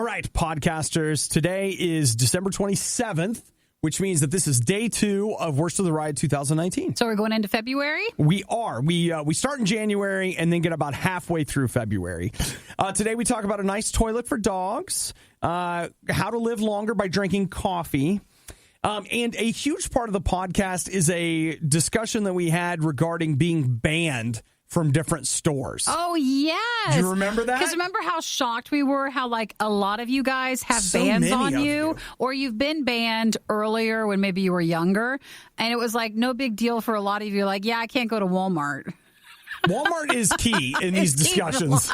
All right, podcasters, today is December 27th, which means that this is day 2 of Worst of the Riot 2019. So we're going into February? We are. We start in January and then get about halfway through February. Today we talk about a nice toilet for dogs, how to live longer by drinking coffee. And a huge part of the podcast is a discussion that we had regarding being banned from different stores. Oh, yes. Do you remember that? Because remember how shocked we were, how like a lot of you guys have bans on you, or you've been banned earlier when maybe you were younger, and it was like no big deal for a lot of you. Like, yeah, I can't go to Walmart. Walmart is key in these discussions.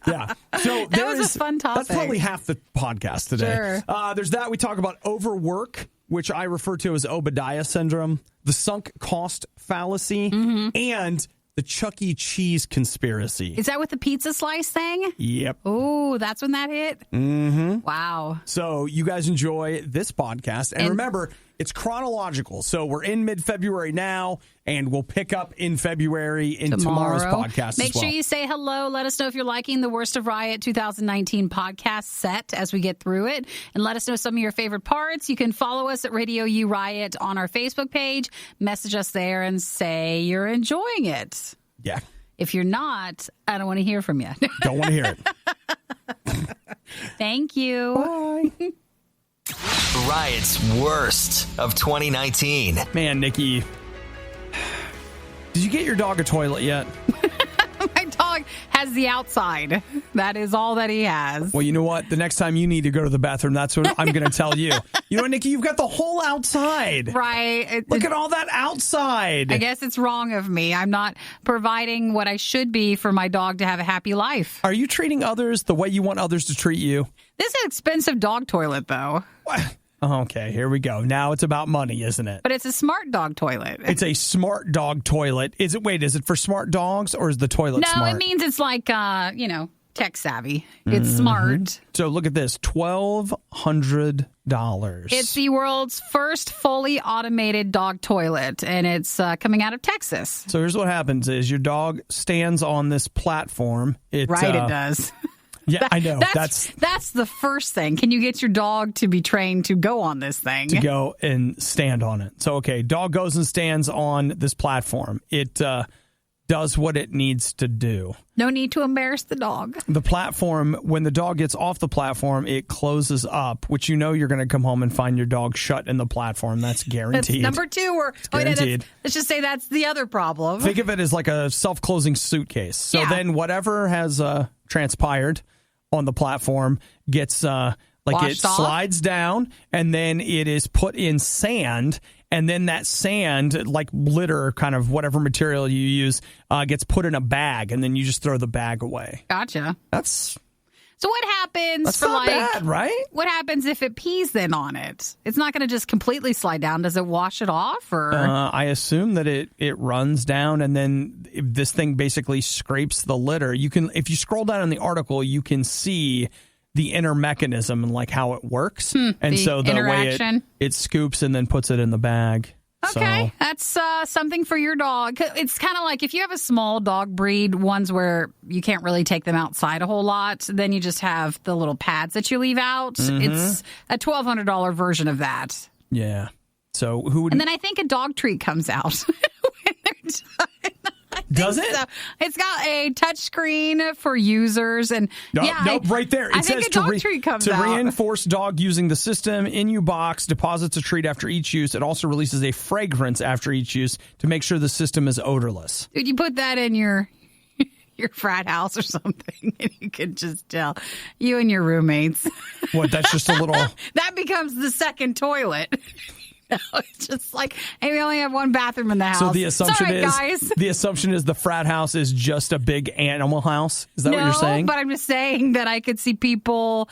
Yeah. So that was a fun topic. That's probably half the podcast today. Sure. There's that. We talk about overwork, which I refer to as Obadiah syndrome, the sunk cost fallacy, and the Chuck E. Cheese conspiracy. Is that with the pizza slice thing? Yep. Oh, that's when that hit? Mm-hmm. Wow. So you guys enjoy this podcast. And remember, it's chronological. So we're in mid-February now, and we'll pick up in February in tomorrow's podcast Make as well. sure you say hello. Let us know if you're liking the Worst of Riot 2019 podcast set as we get through it. And let us know some of your favorite parts. You can follow us at RadioU Riot on our Facebook page. Message us there and say you're enjoying it. Yeah. If you're not, I don't want to hear from you. Don't want to hear it. Thank you. Bye. Riot's worst of 2019. Man, Nikki, did you get your dog a toilet yet? My dog has the outside. That is all that he has. Well, you know what? The next time you need to go to the bathroom, that's what I'm going to tell you. You know what, Nikki? You've got the whole outside. Right. Look at all that outside. I guess it's wrong of me. I'm not providing what I should be for my dog to have a happy life. Are you treating others the way you want others to treat you? This is an expensive dog toilet, though. What? Okay, here we go. Now it's about money, isn't it? But it's a smart dog toilet. It's a smart dog toilet. Is it for smart dogs or is the toilet smart? No, it means it's like, tech savvy. It's smart. So look at this, $1,200. It's the world's first fully automated dog toilet, and it's coming out of Texas. So here's what happens is your dog stands on this platform. It does. Yeah, I know. That's the first thing. Can you get your dog to be trained to go on this thing? To go and stand on it. So, okay, dog goes and stands on this platform. It does what it needs to do. No need to embarrass the dog. The platform, when the dog gets off the platform, it closes up, which you know you're going to come home and find your dog shut in the platform. That's guaranteed. That's number 2. Guaranteed. Let's just say that's the other problem. Think of it as like a self-closing suitcase. So then whatever has transpired on the platform gets it slides down, and then it is put in sand, and then that sand, like litter, kind of whatever material you use, gets put in a bag, and then you just throw the bag away. Gotcha. So what happens That's not bad, right? What happens if it pees then on it? It's not going to just completely slide down. Does it wash it off, or? I assume that it runs down, and then this thing basically scrapes the litter. If you scroll down in the article, you can see the inner mechanism and like how it works. And so the way it scoops and then puts it in the bag. Okay, that's something for your dog. It's kind of like if you have a small dog breed, ones where you can't really take them outside a whole lot, then you just have the little pads that you leave out. It's a $1,200 version of that. Yeah. So who would? And then I think a dog treat comes out when they're done. Does it? So. It's got a touch screen for users, and right there. It says think a dog treat comes to out. reinforce dog using the system. In-U box deposits a treat after each use. It also releases a fragrance after each use to make sure the system is odorless. Dude, you put that in your frat house or something, and you can just tell you and your roommates. What? That's just a little. That becomes the second toilet. No, it's just like, hey, we only have one bathroom in the house. So the assumption guys. The assumption is the frat house is just a big animal house. Is that what you're saying? But I'm just saying that I could see people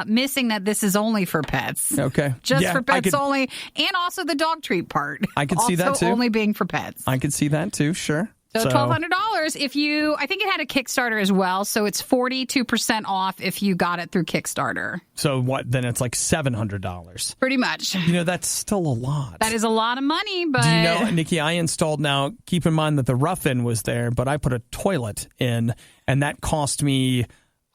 missing that this is only for pets. Okay, just for pets only, and also the dog treat part. I could see that too. Only being for pets. I could see that too. Sure. So $1,200 I think it had a Kickstarter as well, so it's 42% off if you got it through Kickstarter. So what, then it's like $700. Pretty much. You know, that's still a lot. That is a lot of money, but... Do you know, Nikki, I installed now, keep in mind that the rough-in was there, but I put a toilet in, and that cost me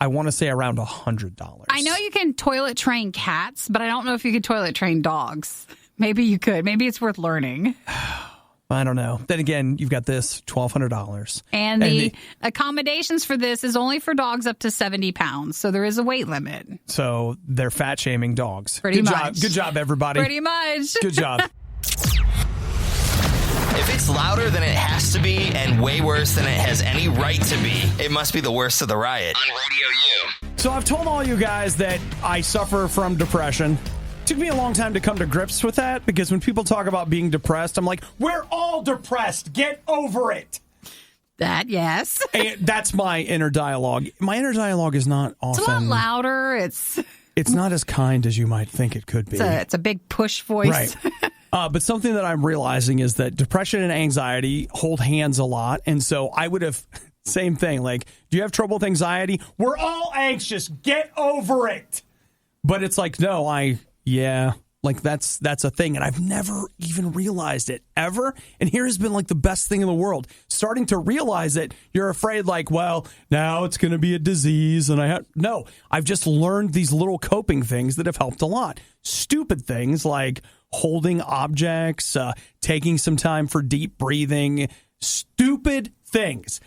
I want to say around $100. I know you can toilet train cats, but I don't know if you could toilet train dogs. Maybe you could. Maybe it's worth learning. I don't know. Then again, you've got this $1,200. And the accommodations for this is only for dogs up to 70 pounds. So there is a weight limit. So they're fat shaming dogs. Pretty much. Good job, everybody. Pretty much. Good job. If it's louder than it has to be and way worse than it has any right to be, it must be the worst of the riot on Radio U. So I've told all you guys that I suffer from depression. It took me a long time to come to grips with that because when people talk about being depressed, I'm like, we're all depressed. Get over it. That, yes. And that's my inner dialogue. My inner dialogue is not often. It's a lot louder. It's not as kind as you might think it could be. It's a big push voice. Right. But something that I'm realizing is that depression and anxiety hold hands a lot. And so I would have, same thing, like, do you have trouble with anxiety? We're all anxious. Get over it. But it's like, no, like that's a thing. And I've never even realized it ever. And here has been like the best thing in the world. Starting to realize it, you're afraid like, well, now it's going to be a disease. And I've just learned these little coping things that have helped a lot. Stupid things like holding objects, taking some time for deep breathing, stupid things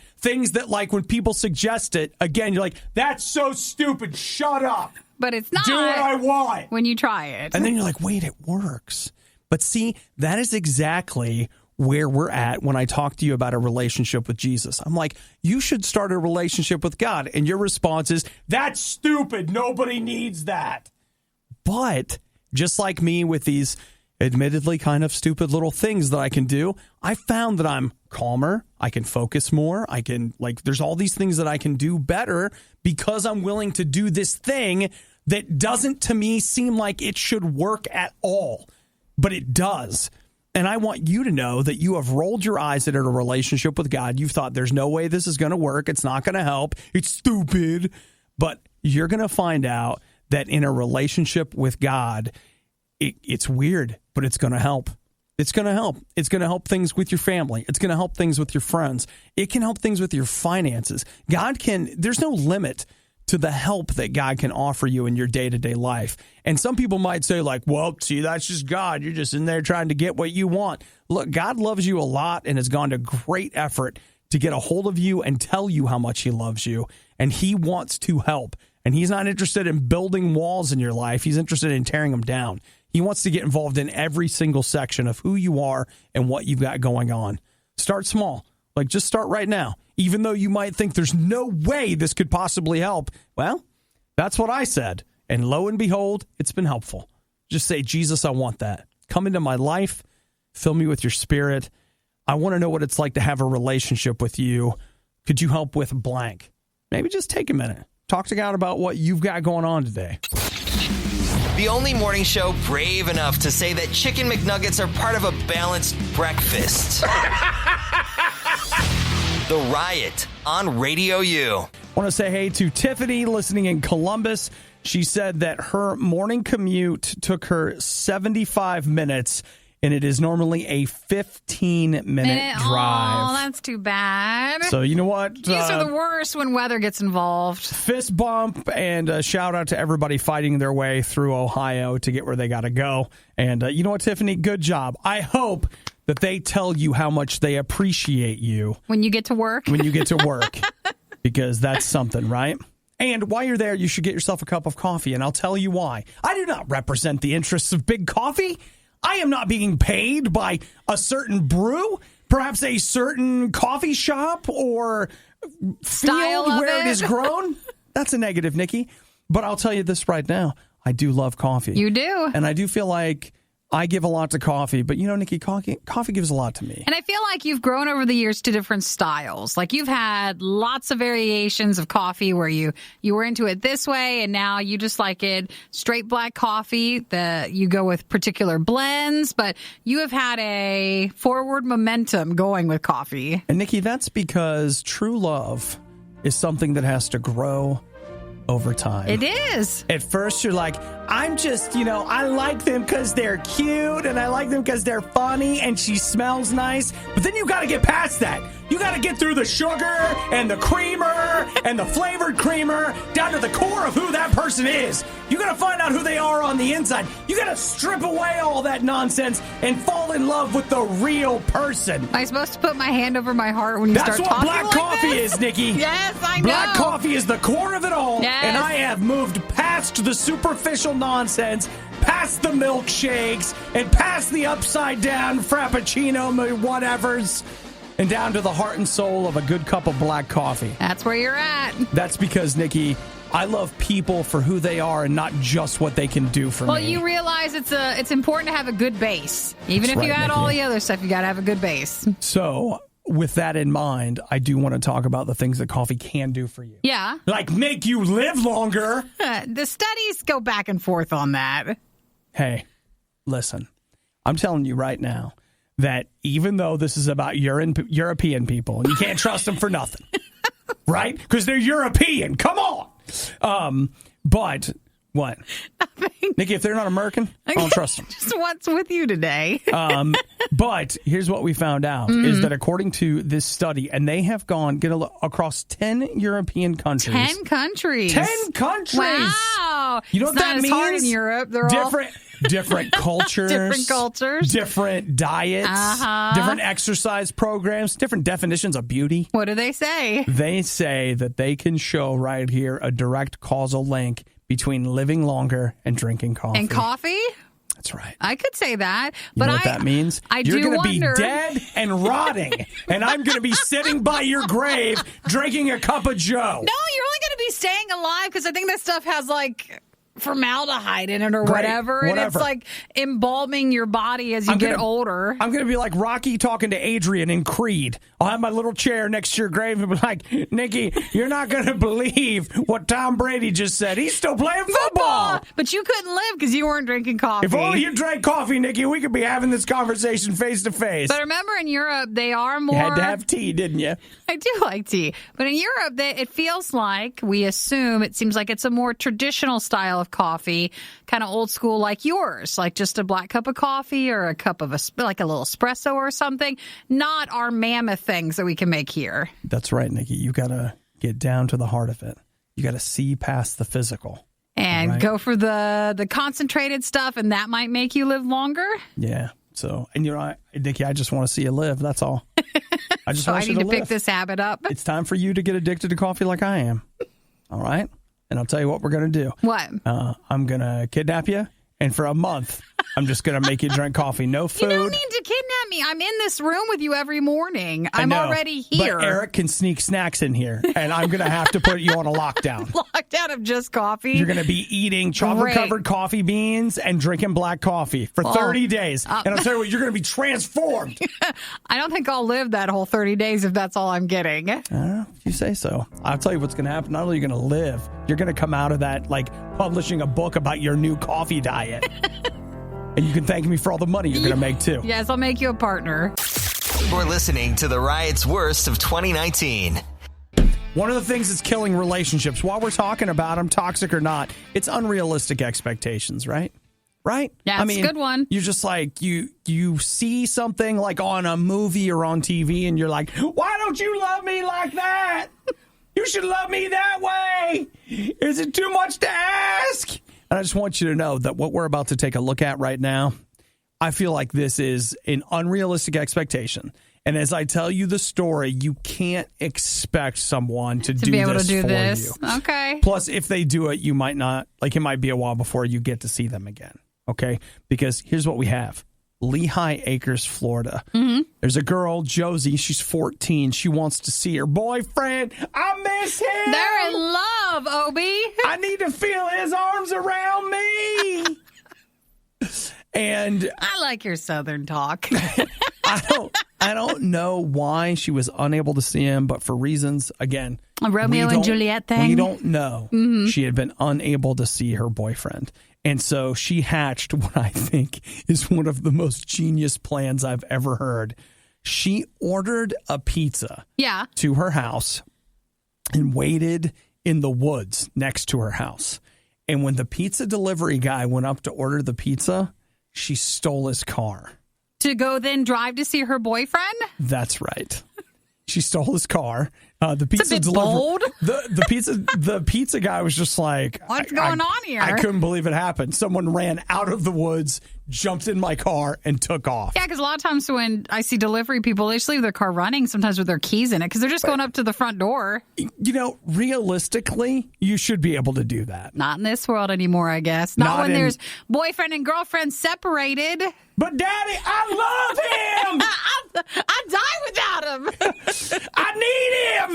that like when people suggest it, again, you're like, that's so stupid. Shut up. But it's not. Do what I want. When you try it. And then you're like, wait, it works. But see, that is exactly where we're at when I talk to you about a relationship with Jesus. I'm like, you should start a relationship with God. And your response is, that's stupid. Nobody needs that. But just like me with these admittedly kind of stupid little things that I can do, I found that I'm calmer. I can focus more. I can, there's all these things that I can do better because I'm willing to do this thing that doesn't, to me, seem like it should work at all. But it does. And I want you to know that you have rolled your eyes at a relationship with God. You've thought, there's no way this is going to work. It's not going to help. It's stupid. But you're going to find out that in a relationship with God, it's weird, but it's going to help. It's going to help. It's going to help things with your family. It's going to help things with your friends. It can help things with your finances. There's no limit to the help that God can offer you in your day-to-day life. And some people might say like, well, see, that's just God. You're just in there trying to get what you want. Look, God loves you a lot and has gone to great effort to get a hold of you and tell you how much he loves you. And he wants to help. And he's not interested in building walls in your life. He's interested in tearing them down. He wants to get involved in every single section of who you are and what you've got going on. Start small. Just start right now. Even though you might think there's no way this could possibly help. Well, that's what I said. And lo and behold, it's been helpful. Just say, Jesus, I want that. Come into my life. Fill me with your spirit. I want to know what it's like to have a relationship with you. Could you help with blank? Maybe just take a minute. Talk to God about what you've got going on today. The only morning show brave enough to say that Chicken McNuggets are part of a balanced breakfast. The Riot on Radio U. I want to say hey to Tiffany listening in Columbus. She said that her morning commute took her 75 minutes, and it is normally a 15-minute drive. Oh, that's too bad. So you know what? These are the worst when weather gets involved. Fist bump and a shout out to everybody fighting their way through Ohio to get where they got to go. And you know what, Tiffany? Good job. I hope that they tell you how much they appreciate you. When you get to work? When you get to work. Because that's something, right? And while you're there, you should get yourself a cup of coffee, and I'll tell you why. I do not represent the interests of Big Coffee. I am not being paid by a certain brew, perhaps a certain coffee shop or field where it is grown. That's a negative, Nikki. But I'll tell you this right now. I do love coffee. You do. And I do feel like I give a lot to coffee, but Nikki, coffee gives a lot to me. And I feel like you've grown over the years to different styles. Like you've had lots of variations of coffee where you were into it this way, and now you just like it straight black coffee. You go with particular blends, but you have had a forward momentum going with coffee. And Nikki, that's because true love is something that has to grow over time. It is. At first, you're like, I'm just, I like them because they're cute and I like them because they're funny and she smells nice. But then you got to get past that. You got to get through the sugar and the creamer and the flavored creamer down to the core of who that person is. You got to find out who they are on the inside. You got to strip away all that nonsense and fall in love with the real person. Am I supposed to put my hand over my heart when you start talking like That's what black coffee is, Nikki. Yes, I know. Black coffee is the core of it all. Yes. And I have moved past the superficial nonsense, past the milkshakes, and past the upside down frappuccino whatevers, and down to the heart and soul of a good cup of black coffee. That's where you're at. That's because, Nikki, I love people for who they are and not just what they can do for me. Well, you realize it's important to have a good base. Even if you add all the other stuff, you got to have a good base. So, with that in mind, I do want to talk about the things that coffee can do for you. Yeah. Like make you live longer. The studies go back and forth on that. Hey, listen, I'm telling you right now that even though this is about European people, and you can't trust them for nothing, right? Because they're European. Come on. But what? Nothing. Nikki, if they're not American, I don't trust them. Just what's with you today? But here's what we found out is that according to this study, and they have gone across 10 European countries. 10 countries. 10 countries. Wow. You know what that means? It's hard in Europe. They're different cultures. Different cultures. Different diets. Different exercise programs. Different definitions of beauty. What do they say? They say that they can show right here a direct causal link between living longer and drinking coffee. And coffee? That's right. I could say that. You know what that means? You're going to be dead and rotting, and I'm going to be sitting by your grave drinking a cup of Joe. No, you're only going to be staying alive because I think that stuff has formaldehyde in it or whatever. And it's like embalming your body as you get older. I'm going to be like Rocky talking to Adrian in Creed. I'll have my little chair next to your grave and be like, Nikki, you're not going to believe what Tom Brady just said. He's still playing football. But you couldn't live because you weren't drinking coffee. If only you drank coffee, Nikki, we could be having this conversation face to face. But remember, in Europe, they are more... You had to have tea, didn't you? I do like tea. But in Europe, it feels like, it seems like it's a more traditional style of coffee, kind of old school like yours, like just a black cup of coffee or a cup of a little espresso or something, not our mammoth things that we can make here. That's right, Nikki. You got to get down to the heart of it. You got to see past the physical. And go for the concentrated stuff, and that might make you live longer. Yeah. So, and Nikki, I just want to see you live. That's all. I just want you to live. Pick this habit up. It's time for you to get addicted to coffee like I am. All right? And I'll tell you what we're going to do. What? I'm going to kidnap you, and for a month, I'm just going to make you drink coffee. No food. You don't need to kidnap me. I'm in this room with you every morning. I'm already here. But Eric can sneak snacks in here, and I'm going to have to put you on a lockdown. Lockdown of just coffee? You're going to be eating chocolate-covered coffee beans and drinking black coffee for 30 days. And I'll tell you what, you're going to be transformed. I don't think I'll live that whole 30 days if that's all I'm getting. You say so. I'll tell you what's going to happen. Not only are you going to live, you're going to come out of that like publishing a book about your new coffee diet. And you can thank me for all the money you're going to make, too. Yes, I'll make you a partner. We're listening to the Riot's Worst of 2019. One of the things that's killing relationships, while we're talking about them, toxic or not, it's unrealistic expectations, right? Right? Yeah, it's a good one. You're just like, you see something like on a movie or on TV, and you're like, why don't you love me like that? You should love me that way. Is it too much to ask? And I just want you to know that what we're about to take a look at right now, I feel like this is an unrealistic expectation. And as I tell you the story, you can't expect someone to do be able this to do for this. you. Okay. Plus, if they do it, you might not, it might be a while before you get to see them again. Okay? Because here's what we have. Lehigh Acres, Florida. Mm-hmm. There's a girl, Josie. She's 14. She wants to see her boyfriend. I miss him. They're in love, Obi. I need to feel his arms around me. And I like your Southern talk. I don't know why she was unable to see him, but for reasons, again, a Romeo and Juliet thing. We don't know. Mm-hmm. She had been unable to see her boyfriend. And so she hatched what I think is one of the most genius plans I've ever heard. She ordered a pizza to her house and waited in the woods next to her house. And when the pizza delivery guy went up to order the pizza, she stole his car. To go then drive to see her boyfriend? That's right. She stole his car. The pizza bold. The pizza guy was just like, what's going on here? I couldn't believe it happened. Someone ran out of the woods, jumped in my car, and took off. Yeah, because a lot of times when I see delivery people, they just leave their car running, sometimes with their keys in it, because they're just going up to the front door. You know, realistically, you should be able to do that. Not in this world anymore, I guess. Not when there's boyfriend and girlfriend separated. But Daddy, I love him. I'd die without him. I need him.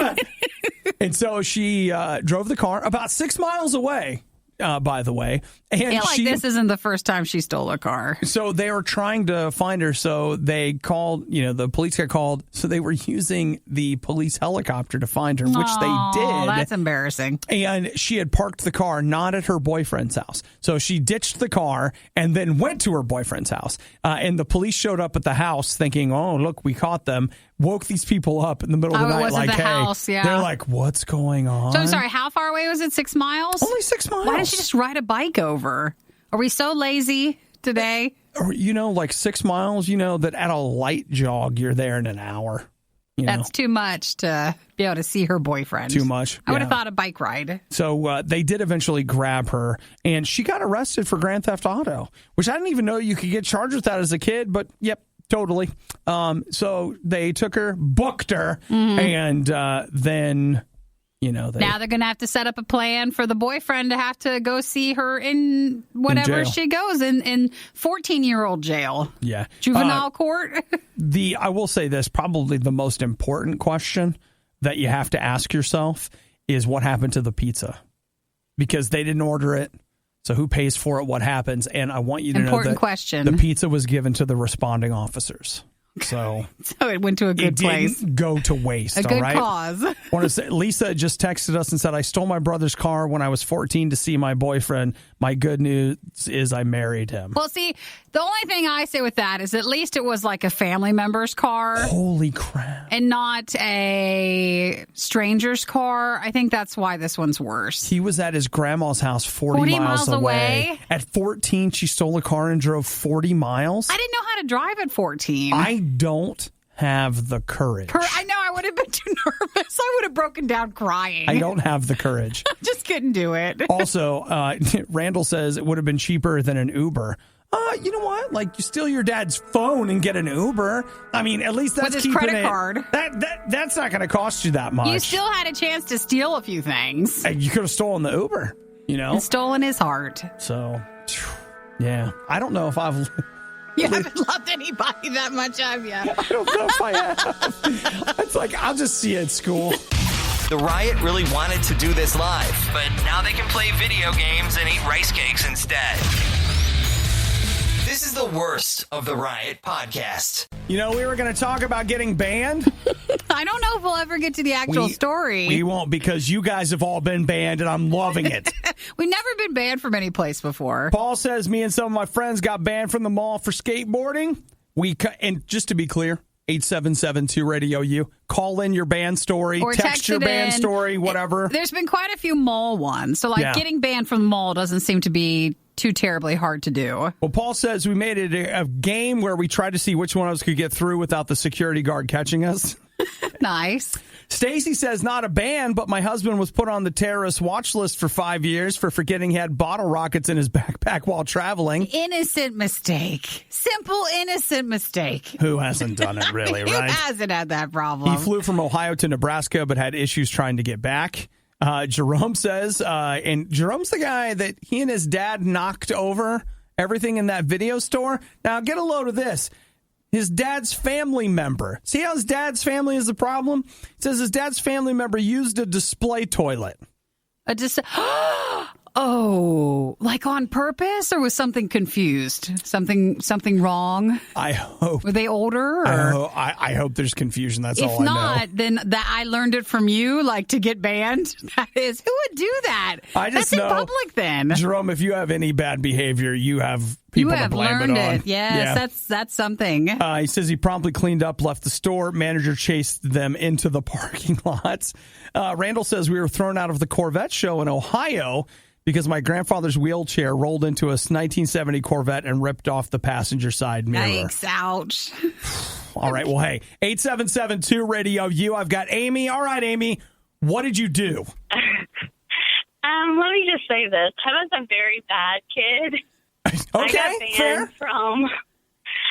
And so she drove the car about 6 miles away, by the way. And I feel like this isn't the first time she stole a car. So they were trying to find her. So they called, the police got called. So they were using the police helicopter to find her, which they did. That's embarrassing. And she had parked the car not at her boyfriend's house. So she ditched the car and then went to her boyfriend's house. And the police showed up at the house thinking, oh, look, we caught them. Woke these people up in the middle of the night like, hey, house, yeah. They're like, what's going on? So I'm sorry, how far away was it? 6 miles? Only 6 miles. Why didn't she just ride a bike over? Are we so lazy today? Or, like 6 miles, that at a light jog, you're there in an hour. That's too much to be able to see her boyfriend. Too much. I would have thought a bike ride. So they did eventually grab her, and she got arrested for Grand Theft Auto, which I didn't even know you could get charged with that as a kid, but yep. Totally. So they took her, booked her, and then, now they're going to have to set up a plan for the boyfriend to have to go see her in whatever she goes in 14-year-old jail. Yeah. Juvenile court. I will say this, probably the most important question that you have to ask yourself is what happened to the pizza? Because they didn't order it. So who pays for it? What happens? And I want you to know that question. The pizza was given to the responding officers. So it went to a good place. Didn't go to waste. A good right? cause. I want to say, Lisa just texted us and said, I stole my brother's car when I was 14 to see my boyfriend. My good news is I married him. Well, see, the only thing I say with that is at least it was like a family member's car. Holy crap. And not a stranger's car. I think that's why this one's worse. He was at his grandma's house 40 miles away. At 14, she stole a car and drove 40 miles. I didn't know how to drive at 14. I don't have the courage. I know, I would have been too nervous. I would have broken down crying. I don't have the courage. I just couldn't do it. Also, Randall says it would have been cheaper than an Uber. You know what? Like, you steal your dad's phone and get an Uber. I mean, at least that's with his credit card. That's not going to cost you that much. You still had a chance to steal a few things. You could have stolen the Uber, And stolen his heart. So, yeah. I don't know if I've... You haven't loved anybody that much, have you? I don't know if I have. It's like, I'll just see you at school. The Riot really wanted to do this live, but now they can play video games and eat rice cakes instead. This is the worst of the Riot podcast. We were going to talk about getting banned. I don't know if we'll ever get to the actual story. We won't, because you guys have all been banned, and I'm loving it. We've never been banned from any place before. Paul says me and some of my friends got banned from the mall for skateboarding. And just to be clear, 877-2-RADIO-U. Call in your banned story, or text your banned story, whatever. There's been quite a few mall ones. So, getting banned from the mall doesn't seem to be too terribly hard to do. Well, Paul says we made it a game where we tried to see which one of us could get through without the security guard catching us. Nice. Stacy says not a ban, but my husband was put on the terrorist watch list for 5 years for forgetting he had bottle rockets in his backpack while traveling. Innocent mistake. Simple, innocent mistake. Who hasn't done it, really, right? Who hasn't had that problem? He flew from Ohio to Nebraska, but had issues trying to get back. Jerome says, and Jerome's the guy that he and his dad knocked over everything in that video store. Now, get a load of this. His dad's family member. See how his dad's family is the problem? It says his dad's family member used a display toilet. Oh, like on purpose, or was something confused? Something wrong? I hope. Were they older? Or? I hope there's confusion. That's all I know. If not, then I learned it from you, like to get banned. That is, who would do that? That's in public then. Jerome, if you have any bad behavior, you have people to blame it on. Yes, yeah. That's something. He says he promptly cleaned up, left the store. Manager chased them into the parking lots. Randall says we were thrown out of the Corvette show in Ohio because my grandfather's wheelchair rolled into a 1970 Corvette and ripped off the passenger side mirror. Yikes, ouch. All right, well, hey, 8772-RADIO-U. I've got Amy. All right, Amy, what did you do? Let me just say this. I was a very bad kid. Okay, fair.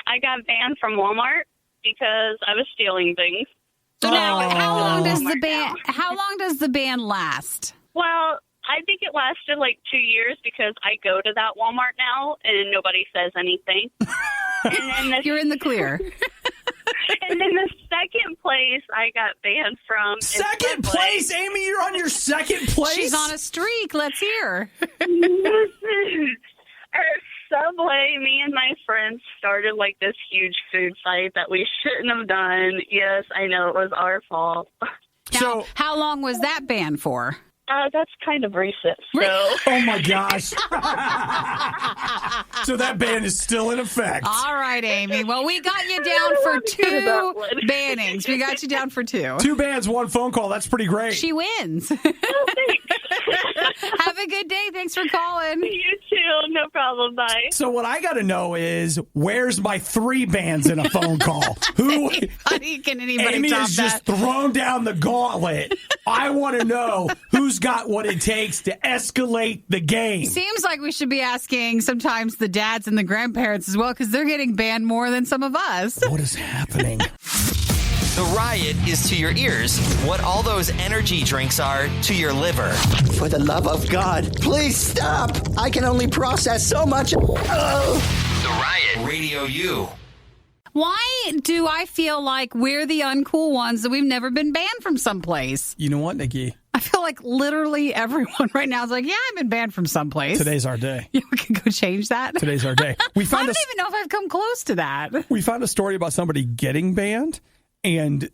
I got banned from Walmart because I was stealing things. So now, how long does the ban last? Well, I think it lasted like 2 years because I go to that Walmart now and nobody says anything. And then you're in the clear. And then the second place I got banned from. Second place? Amy, you're on your second place? She's on a streak. Let's hear. At Subway, me and my friends started like this huge food fight that we shouldn't have done. Yes, I know it was our fault. Now, how long was that ban for? That's kind of recent. So. Oh, my gosh. So that ban is still in effect. All right, Amy. Well, we got you down for 2 bannings. We got you down for 2. 2 bans, 1 phone call. That's pretty great. She wins. Oh, thanks. Have a good day. Thanks for calling. You too. No problem. Bye. So what I got to know is, where's my 3 bans in a phone call? Who? Can anybody Amy top has that? just thrown down the gauntlet. I want to know who's got what it takes to escalate the game. Seems like we should be asking sometimes the dads and the grandparents as well, because they're getting banned more than some of us. What is happening? The Riot is to your ears what all those energy drinks are to your liver. For the love of God, please stop. I can only process so much. The Riot, Radio U. Why do I feel like we're the uncool ones that we've never been banned from someplace? You know what, Nikki? I feel like literally everyone right now is like, yeah, I've been banned from someplace. Today's our day. Yeah, we can go change that. Today's our day. I don't even know if I've come close to that. We found a story about somebody getting banned, and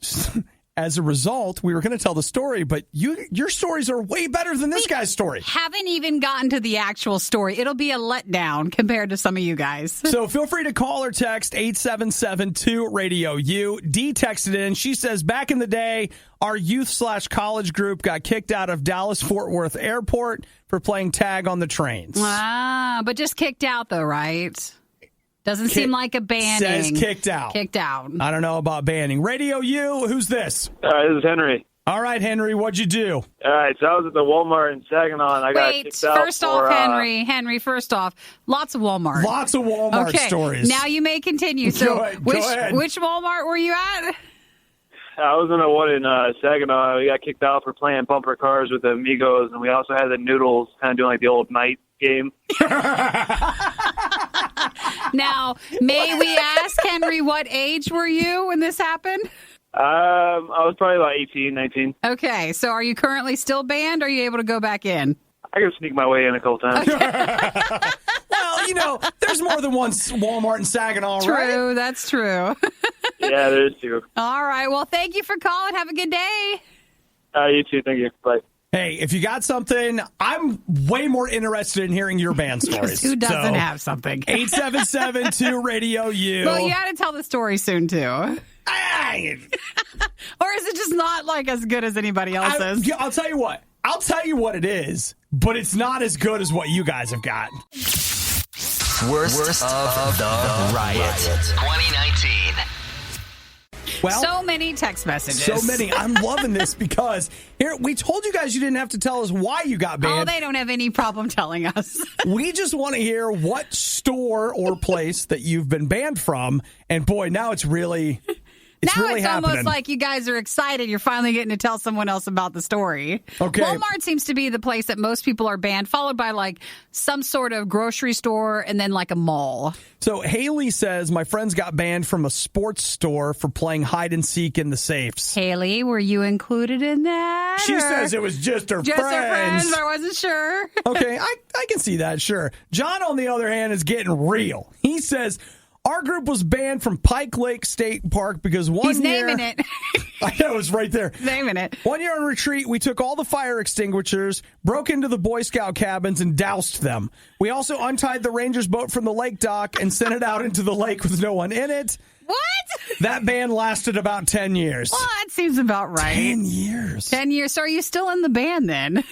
as a result, we were going to tell the story, but your stories are way better than this guy's story. Haven't even gotten to the actual story. It'll be a letdown compared to some of you guys. So feel free to call or text 8772-RADIO-U. Dee texted in. She says, back in the day, our youth/college group got kicked out of Dallas-Fort Worth Airport for playing tag on the trains. But just kicked out, though, right? Doesn't seem like a banning. Says kicked out. Kicked out. I don't know about banning. Radio U, who's this? This is Henry. All right, Henry, what'd you do? All right, so I was at the Walmart in Saginaw, and I got kicked out. First off, Henry, first off, lots of Walmart. Lots of Walmart stories. Now you may continue. So go ahead. Which Walmart were you at? I was in the one in Saginaw. We got kicked out for playing bumper cars with the Amigos, and we also had the Noodles, kind of doing like the old night game. Now, may we ask, Henry, what age were you when this happened? I was probably about 18, 19. Okay, so are you currently still banned, or are you able to go back in? I can sneak my way in a couple times. Okay. Well, there's more than one Walmart in Saginaw, right? True, that's true. Yeah, there is too. All right, well, thank you for calling. Have a good day. You too, thank you. Bye. Hey, if you got something, I'm way more interested in hearing your band stories. Who doesn't have something? 8772-RADIO-U. Well, you got to tell the story soon, too. Or is it just not like as good as anybody else's? I'll tell you what. I'll tell you what it is, but it's not as good as what you guys have got. Worst of the Riot 2019. Well, so many text messages. So many. I'm loving this because here we told you guys you didn't have to tell us why you got banned. Oh, they don't have any problem telling us. We just want to hear what store or place that you've been banned from. And boy, now it's really It's now really it's happening. almost like you guys are excited. You're finally getting to tell someone else about the story. Okay. Walmart seems to be the place that most people are banned, followed by like some sort of grocery store and then like a mall. So Haley says, my friends got banned from a sports store for playing hide and seek in the safes. Haley, were you included in that? She says it was just her friends. Just her friends. I wasn't sure. Okay, I can see that, sure. John, on the other hand, is getting real. He says, our group was banned from Pike Lake State Park because He's naming it. I know, it's right there. Naming it. 1 year on retreat, we took all the fire extinguishers, broke into the Boy Scout cabins, and doused them. We also untied the Rangers boat from the lake dock and sent it out into the lake with no one in it. What? That ban lasted about 10 years. Well, that seems about right. 10 years. 10 years. So are you still in the band then?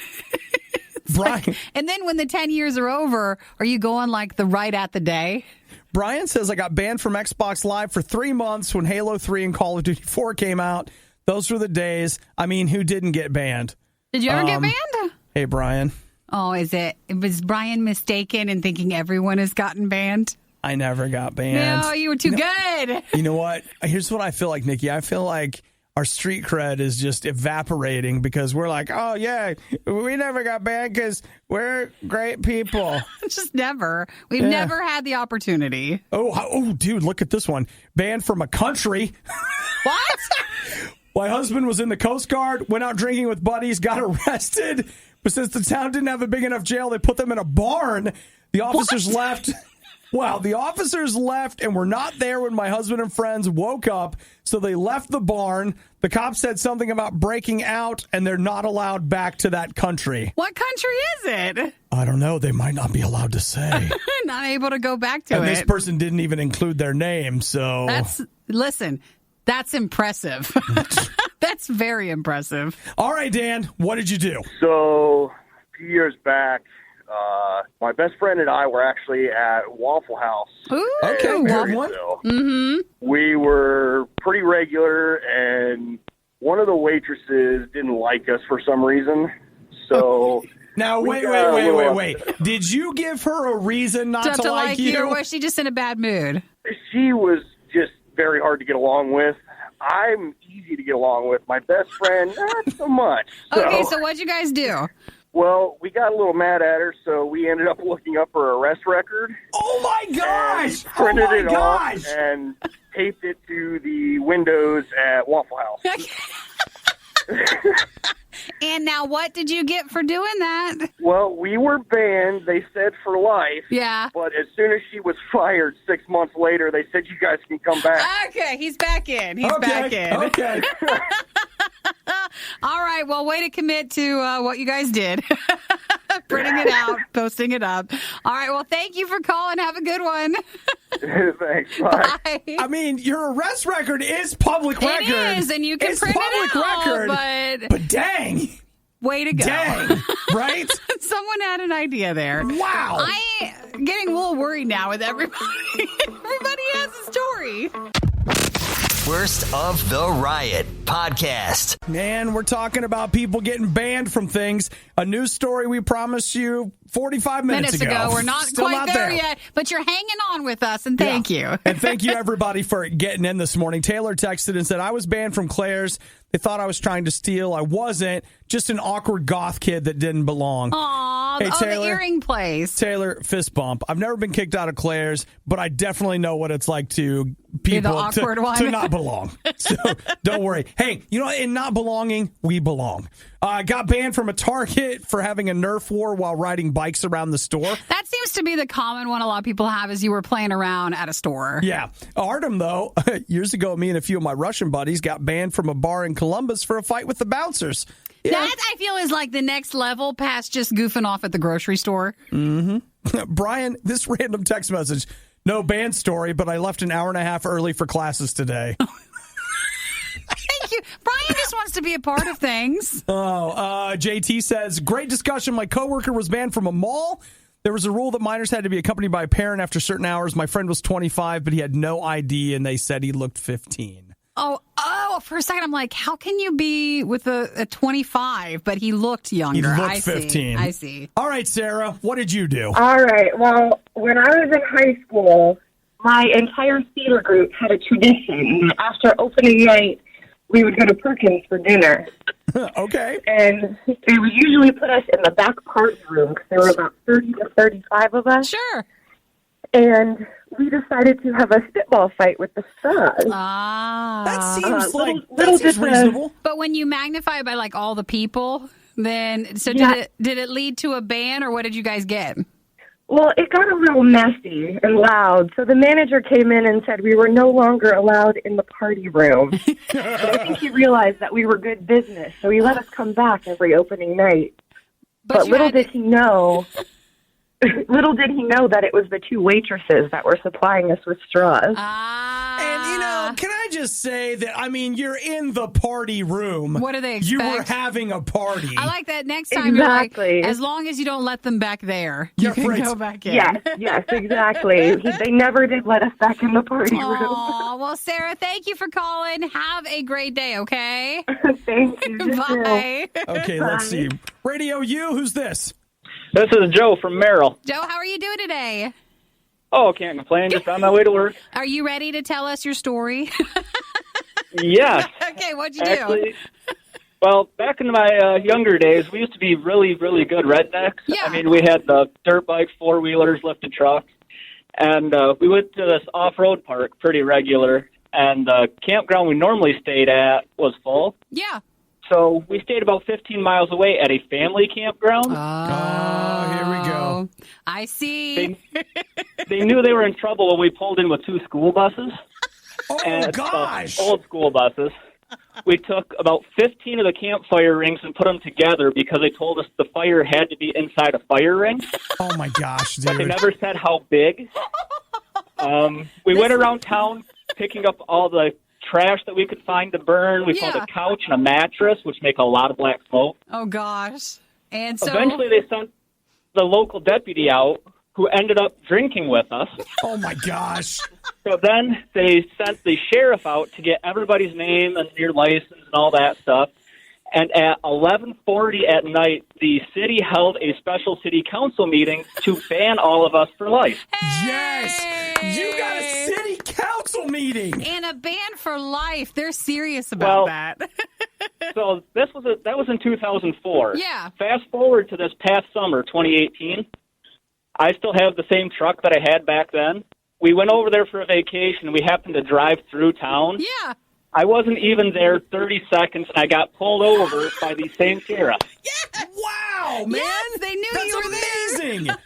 Brian. And then when the 10 years are over, are you going like the right at the day? Brian says, I got banned from Xbox Live for 3 months when Halo 3 and Call of Duty 4 came out. Those were the days. I mean, who didn't get banned? Did you ever get banned? Hey, Brian. Oh, was Brian mistaken in thinking everyone has gotten banned? I never got banned. No, you were too good. You know what? Here's what I feel like, Nikki. I feel like our street cred is just evaporating because we're like, oh, yeah, we never got banned because we're great people. Just never. We've never had the opportunity. Oh, dude, look at this one. Banned from a country. What? My husband was in the Coast Guard, went out drinking with buddies, got arrested. But since the town didn't have a big enough jail, they put them in a barn. The officers left. Well, the officers left and were not there when my husband and friends woke up, so they left the barn. The cops said something about breaking out, and they're not allowed back to that country. What country is it? I don't know. They might not be allowed to say. Not able to go back to it. And this person didn't even include their name, so... That's impressive. That's very impressive. All right, Dan, what did you do? So, a few years back, my best friend and I were actually at Waffle House. Ooh, okay, good one. Mm-hmm. We were pretty regular, and one of the waitresses didn't like us for some reason. So now wait. Did you give her a reason not to like you? Or was she just in a bad mood? She was just very hard to get along with. I'm easy to get along with. My best friend, not so much. Okay, so what'd you guys do? Well, we got a little mad at her, so we ended up looking up her arrest record. Oh, my gosh! Printed it off and taped it to the windows at Waffle House. And now what did you get for doing that? Well, we were banned, they said, for life. Yeah. But as soon as she was fired 6 months later, they said, you guys can come back. Okay, he's back in. Back in. Okay. All right, well, way to commit to what you guys did. Printing it out, posting it up. All right, well, thank you for calling. Have a good one. Thanks. Bye. I mean, your arrest record is public record. It is, and you can print it out, record, but dang. Way to go. Dang, right? Someone had an idea there. Wow. I'm getting a little worried now with everybody. Everybody has a story. Worst of the Riot podcast. Man, we're talking about people getting banned from things. A news story we promised you 45 minutes ago. We're not Still quite not there yet, but you're hanging on with us, and thank you. And thank you, everybody, for getting in this morning. Taylor texted and said, I was banned from Claire's. They thought I was trying to steal. I wasn't. Just an awkward goth kid that didn't belong. Aw, hey, Taylor, the earring place. Taylor, fist bump. I've never been kicked out of Claire's, but I definitely know what it's like to people to not belong. So don't worry. Hey, you know, in not belonging, we belong. Got banned from a Target for having a Nerf war while riding bikes around the store. That seems to be the common one a lot of people have is you were playing around at a store. Yeah. Artem, though, years ago, me and a few of my Russian buddies got banned from a bar in Columbus for a fight with the bouncers. Yeah. That, I feel, is like the next level past just goofing off at the grocery store. Mm-hmm. Brian, this random text message. No band story, but I left an hour and a half early for classes today. Thank you. Brian just wants to be a part of things. JT says, great discussion. My coworker was banned from a mall. There was a rule that minors had to be accompanied by a parent after certain hours. My friend was 25, but he had no ID, and they said he looked 15. Oh, for a second, I'm like, how can you be with a 25, but he looked younger? He looked 15. I see. All right, Sarah, what did you do? All right. Well, when I was in high school, my entire theater group had a tradition. After opening night, we would go to Perkins for dinner. Okay. And they would usually put us in the back party room because there were about 30 to 35 of us. Sure. And we decided to have a spitball fight with the straws. That seems little reasonable. But when you magnify by like all the people, then Yeah. did it lead to a ban, or what did you guys get? Well, it got a little messy and loud, so the manager came in and said we were no longer allowed in the party room. But I think he realized that we were good business, so he let us come back every opening night. But little did he know that it was the two waitresses that were supplying us with straws. And, can I just say that, you're in the party room. What do they expect? You were having a party. I like that. Next time Exactly. you're like, as long as you don't let them back there, you can go back in. Yes, exactly. They never did let us back in the party room. Aw, well, Sarah, thank you for calling. Have a great day, okay? Thank you. Bye. Okay, let's see. Radio U, who's this? This is Joe from Merrill. Joe, how are you doing today? Oh, can't complain. Just on my way to work. Are you ready to tell us your story? Yes. Okay, what'd you do? Actually, well, back in my younger days, we used to be really, really good rednecks. Yeah. We had the dirt bikes, four-wheelers, lifted trucks, and we went to this off-road park pretty regular, and the campground we normally stayed at was full. Yeah. So we stayed about 15 miles away at a family campground. Oh, here we go. I see. They knew they were in trouble when we pulled in with two school buses. Oh, gosh. Old school buses. We took about 15 of the campfire rings and put them together because they told us the fire had to be inside a fire ring. Oh, my gosh, dude. But they never said how big. We went around town picking up all the trash that we could find to burn. We found a couch and a mattress, which make a lot of black smoke. Oh, gosh. And so Eventually they sent the local deputy out, who ended up drinking with us. Oh, my gosh. So then they sent the sheriff out to get everybody's name and your license and all that stuff. And at 11:40 at night, the city held a special city council meeting to ban all of us for life. Yes! You got a city council meeting! And a ban for life. They're serious about that. So that was in 2004. Yeah. Fast forward to this past summer, 2018. I still have the same truck that I had back then. We went over there for a vacation. We happened to drive through town. Yeah. I wasn't even there 30 seconds, and I got pulled over by the same sheriff. Yes! Wow, man! Yes, they knew That's you were amazing. there.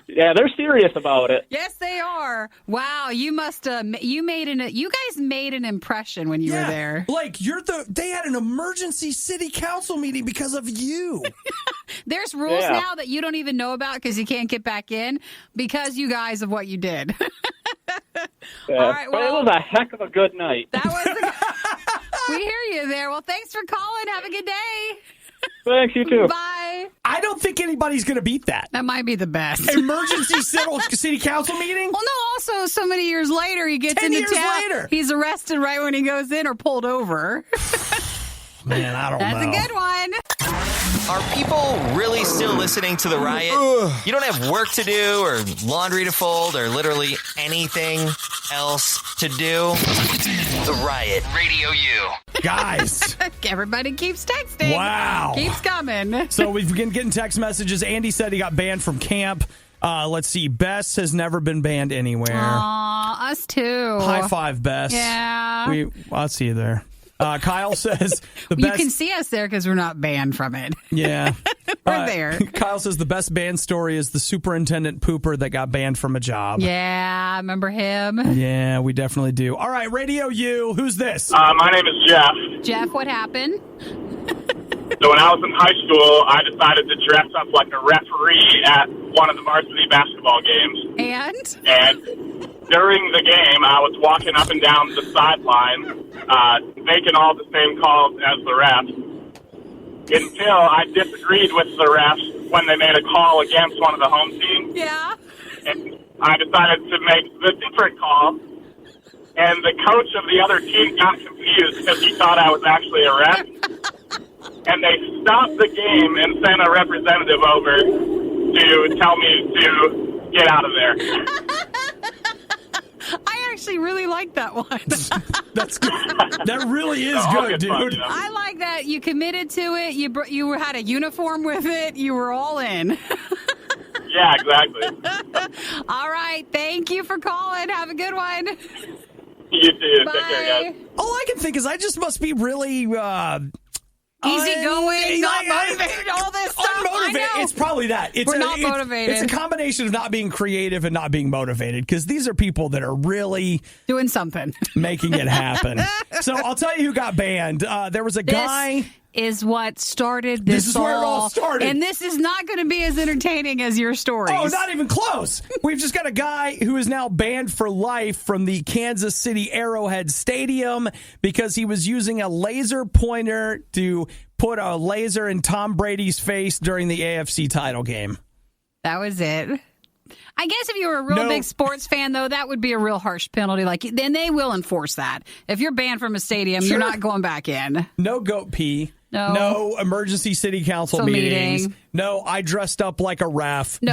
Yeah, they're serious about it. Yes, they are. Wow, you must you guys made an impression when you were there. Like they had an emergency city council meeting because of you. There's rules now that you don't even know about because you can't get back in because you guys of what you did. Yeah, all right, but it was a heck of a good night. That was we hear you there. Well, thanks for calling. Have a good day. Thanks, you too. Bye. I don't think anybody's going to beat that. That might be the best. Emergency city council meeting? Well, no, also, so many years later, he gets 10 into years town. later. He's arrested right when he goes in or pulled over. Man, I don't know. That's a good one. Are people really still listening to the Riot? You don't have work to do or laundry to fold or literally anything else to do? The Riot, Radio U. Guys. Everybody keeps texting. Wow. Keeps coming. So we've been getting text messages. Andy said he got banned from camp. Let's see. Bess has never been banned anywhere. Aw, us too. High five, Bess. Yeah. I'll see you there. Kyle says the You best. can see us there because we're not banned from it. Yeah. We're there. Kyle says the best banned story is the superintendent pooper that got banned from a job. Yeah, remember him? Yeah, we definitely do. All right, Radio U, who's this? My name is Jeff. Jeff, what happened? So when I was in high school, I decided to dress up like a referee at one of the varsity basketball games. And during the game, I was walking up and down the sideline, making all the same calls as the refs, until I disagreed with the refs when they made a call against one of the home teams. Yeah. And I decided to make the different call. And the coach of the other team got confused because he thought I was actually a ref. And they stopped the game and sent a representative over to tell me to get out of there. actually really like that one. That's good. That really is good, dude. Fun, you know? I like that. You committed to it. You had a uniform with it. You were all in. Yeah, exactly. All right. Thank you for calling. Have a good one. You too. Bye. Take care, guys. All I can think is I just must be really easygoing, not motivated, all this stuff. Unmotivated. I know. It's probably that. We're not motivated. It's a combination of not being creative and not being motivated, because these are people that are really doing something, making it happen. So I'll tell you who got banned. There was a guy. Is what started this. This is where it all started. And this is not going to be as entertaining as your stories. Oh, not even close. We've just got a guy who is now banned for life from the Kansas City Arrowhead Stadium because he was using a laser pointer to put a laser in Tom Brady's face during the AFC title game. That was it. I guess if you were a real big sports fan, though, that would be a real harsh penalty. Like, then they will enforce that. If you're banned from a stadium, you're not going back in. No goat pee. No emergency city council meetings. No, I dressed up like a ref. No,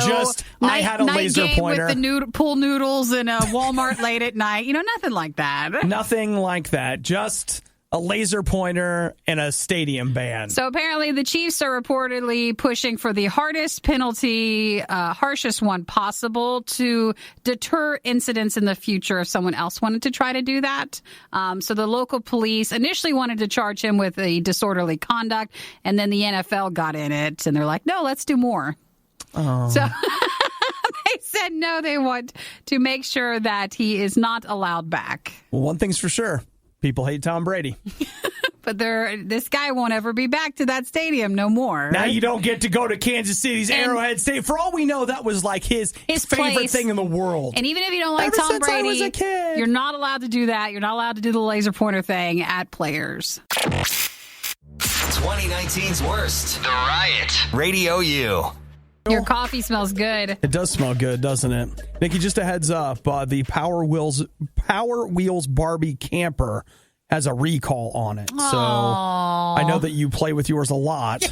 I had a laser pointer. With the pool noodles in a Walmart late at night. Nothing like that. Nothing like that. Just a laser pointer and a stadium ban. So apparently the Chiefs are reportedly pushing for the hardest penalty, harshest one possible to deter incidents in the future if someone else wanted to try to do that. So the local police initially wanted to charge him with a disorderly conduct, and then the NFL got in it, and they're like, no, let's do more. Oh. So they said no, they want to make sure that he is not allowed back. Well, one thing's for sure. People hate Tom Brady. But this guy won't ever be back to that stadium no more. Now you don't get to go to Kansas City's Arrowhead Stadium. For all we know, that was like his favorite place. thing in the world. And even if you don't like Ever Tom since Brady, I was a kid. You're not allowed to do that. You're not allowed to do the laser pointer thing at players. 2019's worst. The Riot. RadioU. Your coffee smells good. It does smell good, doesn't it? Nikki, just a heads up, the Power Wheels Barbie camper has a recall on it. Aww. So I know that you play with yours a lot.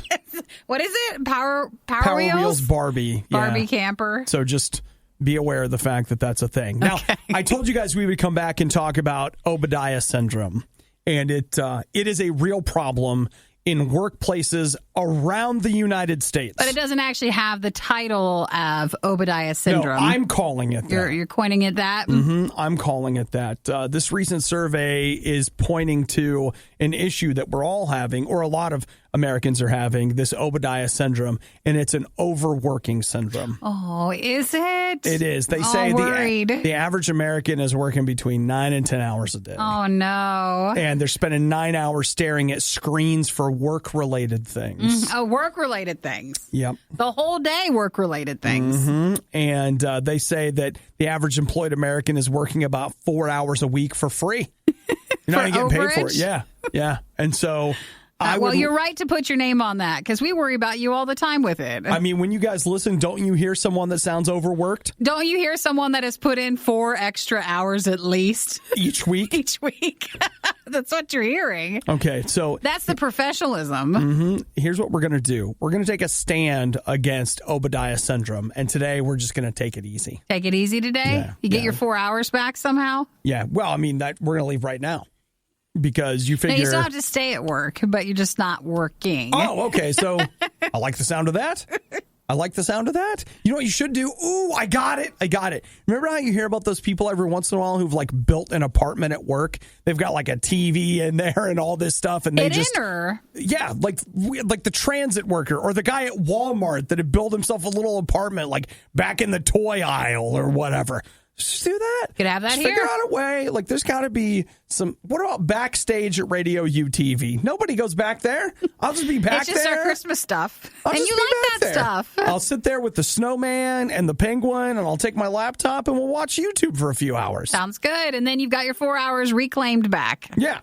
What is it? Power Wheels Barbie. Barbie camper. So just be aware of the fact that that's a thing. Now, I told you guys we would come back and talk about Obadiah syndrome. And it is a real problem in workplaces around the United States. But it doesn't actually have the title of Obadiah syndrome. No, I'm calling it that. You're coining it that? Mm-hmm, I'm calling it that. This recent survey is pointing to an issue that we're all having, or a lot of Americans are having, this Obadiah syndrome, and it's an overworking syndrome. Oh, is it? It is. They say the average American is working between 9 and 10 hours a day. Oh, no. And they're spending 9 hours staring at screens for work-related things. Oh, work-related things. Yep. The whole day work-related things. Mm-hmm. And they say that the average employed American is working about 4 hours a week for free. You're not getting paid for it. Yeah. Yeah. And so... well, you're right to put your name on that, because we worry about you all the time with it. I mean, when you guys listen, don't you hear someone that sounds overworked? Don't you hear someone that has put in 4 extra hours at least? Each week? Each week. That's what you're hearing. Okay, so... That's the professionalism. Mm-hmm. Here's what we're going to do. We're going to take a stand against Obadiah syndrome, and today we're just going to take it easy. Take it easy today? Yeah, you get your 4 hours back somehow? Yeah, well, I mean, that we're going to leave right now. Because you figure... No, you still have to stay at work, but you're just not working. Oh, okay. So I like the sound of that. I like the sound of that. You know what you should do? Ooh, I got it. Remember how you hear about those people every once in a while who've like built an apartment at work? They've got like a TV in there and all this stuff. And they yeah, like the transit worker or the guy at Walmart that had built himself a little apartment like back in the toy aisle or whatever. Just do that. Could have that just here. Figure out a way. Like, there's got to be some. What about backstage at RadioU TV? Nobody goes back there. I'll just be back there. It's just our Christmas stuff. And you like that stuff. I'll sit there with the snowman and the penguin, and I'll take my laptop, and we'll watch YouTube for a few hours. Sounds good. And then you've got your 4 hours reclaimed back. Yeah.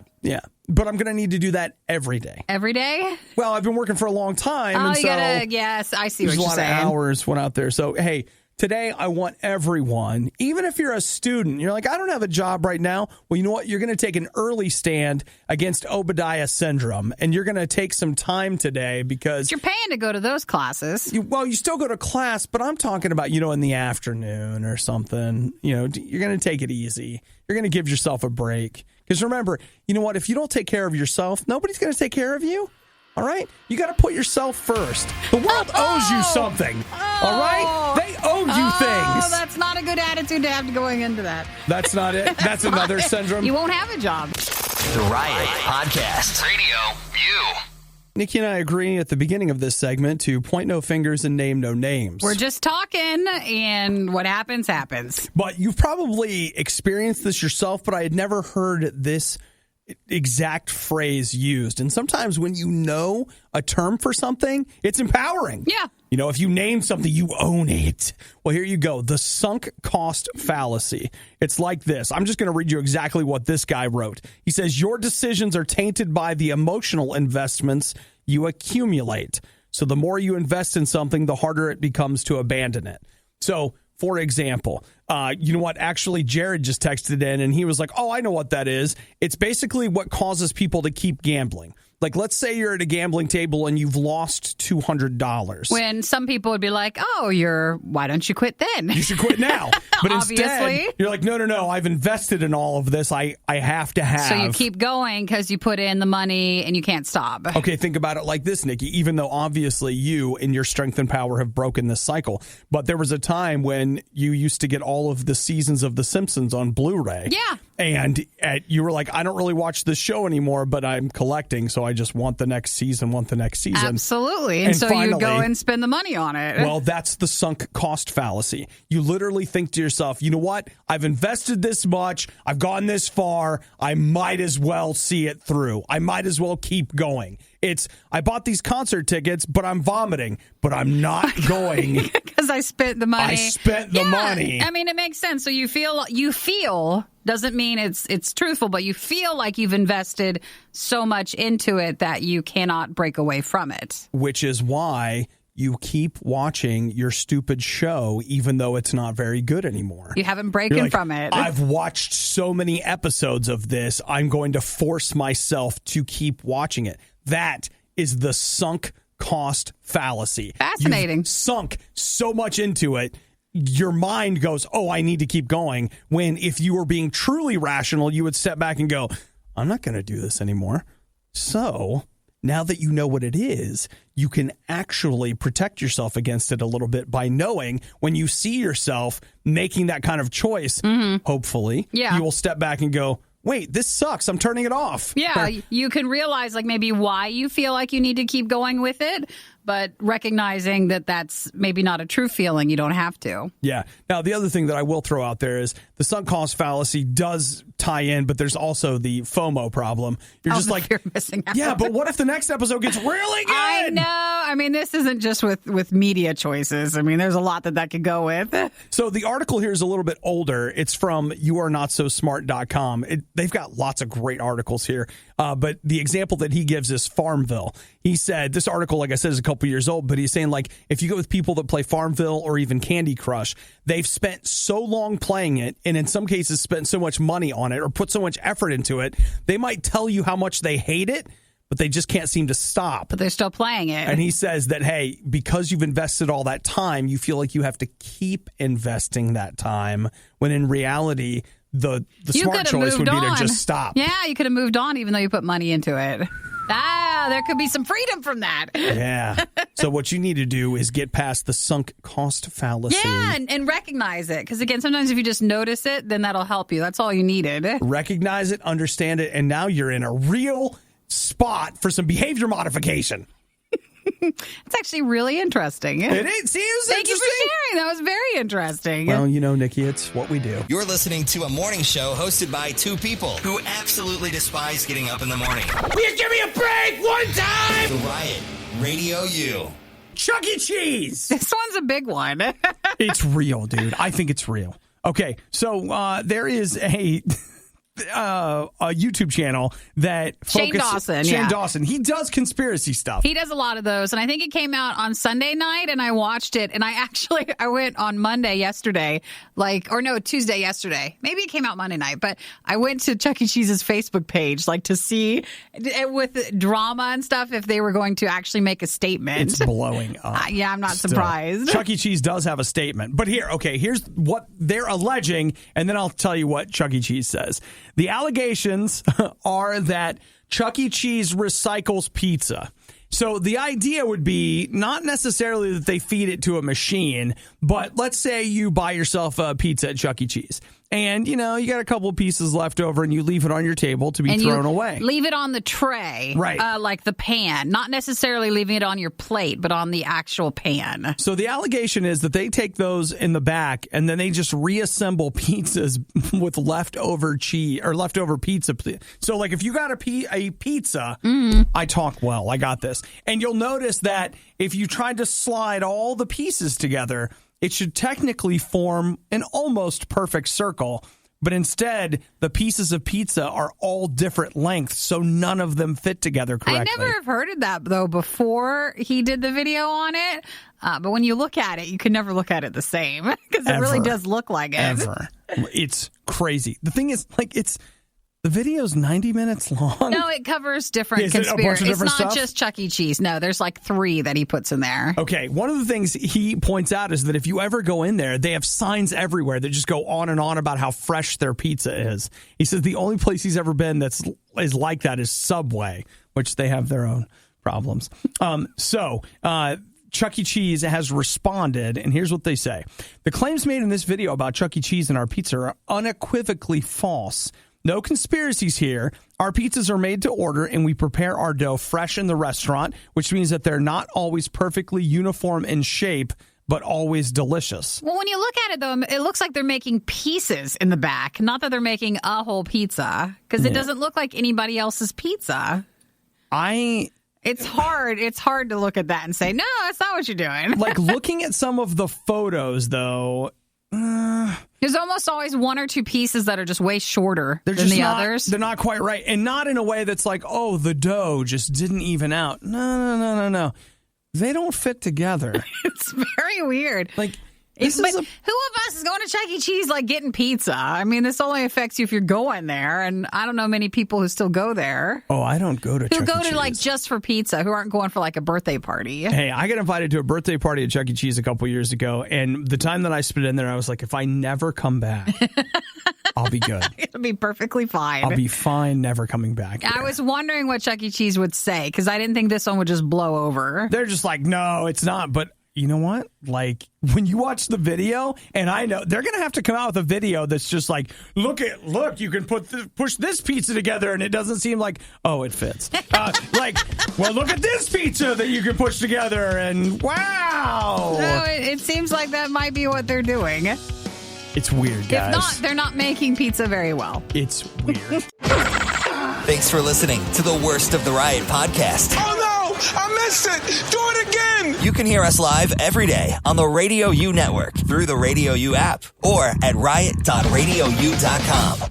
But I'm going to need to do that every day. Every day? Well, I've been working for a long time. Oh, and you got to, yes, I see what you're saying. There's a lot of hours went out there. So, hey, Today, I want everyone, even if you're a student, you're like, I don't have a job right now. Well, you know what? You're going to take an early stand against Obadiah syndrome, and you're going to take some time today because... You're paying to go to those classes. You still go to class, but I'm talking about, in the afternoon or something. You're going to take it easy. You're going to give yourself a break. Because remember, you know what? If you don't take care of yourself, nobody's going to take care of you. All right? You got to put yourself first. The world owes you something. All right? They owe you things. Oh, that's not a good attitude to have going into that. That's not it. That's another syndrome. You won't have a job. The Riot Podcast. RadioU. Nikki and I agree at the beginning of this segment to point no fingers and name no names. We're just talking, and what happens, happens. But you've probably experienced this yourself, but I had never heard this exact phrase used. And sometimes when you know a term for something, it's empowering. Yeah. If you name something, you own it. Well, here you go. The sunk cost fallacy. It's like this. I'm just going to read you exactly what this guy wrote. He says, your decisions are tainted by the emotional investments you accumulate. So the more you invest in something, the harder it becomes to abandon it. So, for example, you know what? Actually, Jared just texted in and he was like, oh, I know what that is. It's basically what causes people to keep gambling. Like, let's say you're at a gambling table and you've lost $200. When some people would be like, why don't you quit then? You should quit now. But Obviously. Instead, you're like, no, I've invested in all of this. I have to have. So you keep going because you put in the money and you can't stop. Okay, think about it like this, Nikki. Even though obviously you and your strength and power have broken this cycle, but there was a time when you used to get all of the seasons of The Simpsons on Blu-ray. Yeah. And you were like, I don't really watch this show anymore, but I'm collecting, so I just want the next season, Absolutely. And so finally, you go and spend the money on it. Well, that's the sunk cost fallacy. You literally think to yourself, you know what? I've invested this much. I've gone this far. I might as well see it through. I might as well keep going. I bought these concert tickets, but I'm vomiting, but I'm not going. Because I spent the money. I spent the money. I mean, it makes sense. So you feel doesn't mean it's truthful, but you feel like you've invested so much into it that you cannot break away from it. Which is why you keep watching your stupid show, even though it's not very good anymore. You haven't broken from it. I've watched so many episodes of this, I'm going to force myself to keep watching it. That is the sunk cost fallacy. Fascinating. You've sunk so much into it, your mind goes, oh, I need to keep going. When if you were being truly rational, you would step back and go, I'm not going to do this anymore. So now that you know what it is, you can actually protect yourself against it a little bit by knowing when you see yourself making that kind of choice, hopefully, you will step back and go, wait, this sucks. I'm turning it off. Yeah, you can realize like maybe why you feel like you need to keep going with it, but recognizing that that's maybe not a true feeling, you don't have to. Yeah. Now, the other thing that I will throw out there is the sunk cost fallacy does tie in, but there's also the FOMO problem. You're just like, you're missing out. Yeah, but what if the next episode gets really good? I know. I mean, this isn't just with media choices. I mean, there's a lot that could go with. So the article here is a little bit older. It's from youarenotsosmart.com. They've got lots of great articles here. But the example that he gives is Farmville. He said, this article, like I said, is a couple years old, but he's saying, like, if you go with people that play Farmville or even Candy Crush, they've spent so long playing it, and in some cases spent so much money on it or put so much effort into it, they might tell you how much they hate it, but they just can't seem to stop. But they're still playing it. And he says that, hey, because you've invested all that time, you feel like you have to keep investing that time, when in reality, the smart choice would be to just stop. Yeah, you could have moved on even though you put money into it. There could be some freedom from that. Yeah. So what you need to do is get past the sunk cost fallacy. Yeah, and recognize it. Because, again, sometimes if you just notice it, then that'll help you. That's all you needed. Recognize it, understand it, and now you're in a real spot for some behavior modification. It's actually really interesting. It is. See, it was Thank you for sharing. That was very interesting. Well, Nikki, it's what we do. You're listening to a morning show hosted by two people who absolutely despise getting up in the morning. Will you give me a break one time? The Riot, RadioU. Chuck E. Cheese. This one's a big one. It's real, dude. I think it's real. Okay, so there is a YouTube channal that Shane Dawson. He does conspiracy stuff. He does a lot of those, and I think it came out on Sunday night, and I watched it, and I went on Tuesday yesterday. Maybe it came out Monday night, but I went to Chuck E. Cheese's Facebook page, to see with drama and stuff if they were going to actually make a statement. It's blowing up. Yeah, I'm not surprised. Chuck E. Cheese does have a statement, but here's what they're alleging, and then I'll tell you what Chuck E. Cheese says. The allegations are that Chuck E. Cheese recycles pizza. So the idea would be not necessarily that they feed it to a machine, but let's say you buy yourself a pizza at Chuck E. Cheese. And, you got a couple of pieces left over and you leave it on your table to be thrown away. Leave it on the tray. Right. Like the pan. Not necessarily leaving it on your plate, but on the actual pan. So the allegation is that they take those in the back and then they just reassemble pizzas with leftover cheese or leftover pizza. So, if you got a pizza, I talk well. I got this. And you'll notice that if you tried to slide all the pieces together, it should technically form an almost perfect circle, but instead the pieces of pizza are all different lengths, so none of them fit together correctly. I never have heard of that, though, before he did the video on it. But when you look at it, you can never look at it the same because it really does look like it. Ever. It's crazy. The thing is, the video's 90 minutes long. No, it covers different conspiracies. It's not just Chuck E. Cheese. No, there's 3 that he puts in there. Okay, one of the things he points out is that if you ever go in there, they have signs everywhere that just go on and on about how fresh their pizza is. He says the only place he's ever been is like that is Subway, which they have their own problems. Chuck E. Cheese has responded, and here's what they say. The claims made in this video about Chuck E. Cheese and our pizza are unequivocally false. No conspiracies here. Our pizzas are made to order, and we prepare our dough fresh in the restaurant, which means that they're not always perfectly uniform in shape, but always delicious. Well, when you look at it, though, it looks like they're making pieces in the back, not that they're making a whole pizza, because it doesn't look like anybody else's pizza. It's hard. It's hard to look at that and say, no, that's not what you're doing. Looking at some of the photos, though... There's almost always 1 or 2 pieces that are just way shorter than the others. They're not quite right. And not in a way that's the dough just didn't even out. No. They don't fit together. It's very weird. Who of us is going to Chuck E. Cheese getting pizza? I mean, this only affects you if you're going there, and I don't know many people who still go there. Oh, I don't go to Chuck E. Cheese. Who go to just for pizza, who aren't going for a birthday party. Hey, I got invited to a birthday party at Chuck E. Cheese a couple years ago, and the time that I spent in there, I was like, if I never come back, I'll be good. It'll be perfectly fine. I'll be fine never coming back here. I was wondering what Chuck E. Cheese would say, because I didn't think this one would just blow over. They're just no, it's not, but... You know what? When you watch the video, and I know they're going to have to come out with a video that's just look, you can push this pizza together, and it doesn't seem it fits. Well, look at this pizza that you can push together, and wow. No, it seems like that might be what they're doing. It's weird, guys. If not, they're not making pizza very well. It's weird. Thanks for listening to the Worst of the Riot podcast. Oh, no! I missed it! Do it again! You can hear us live every day on the RadioU network through the RadioU app or at riot.radiou.com.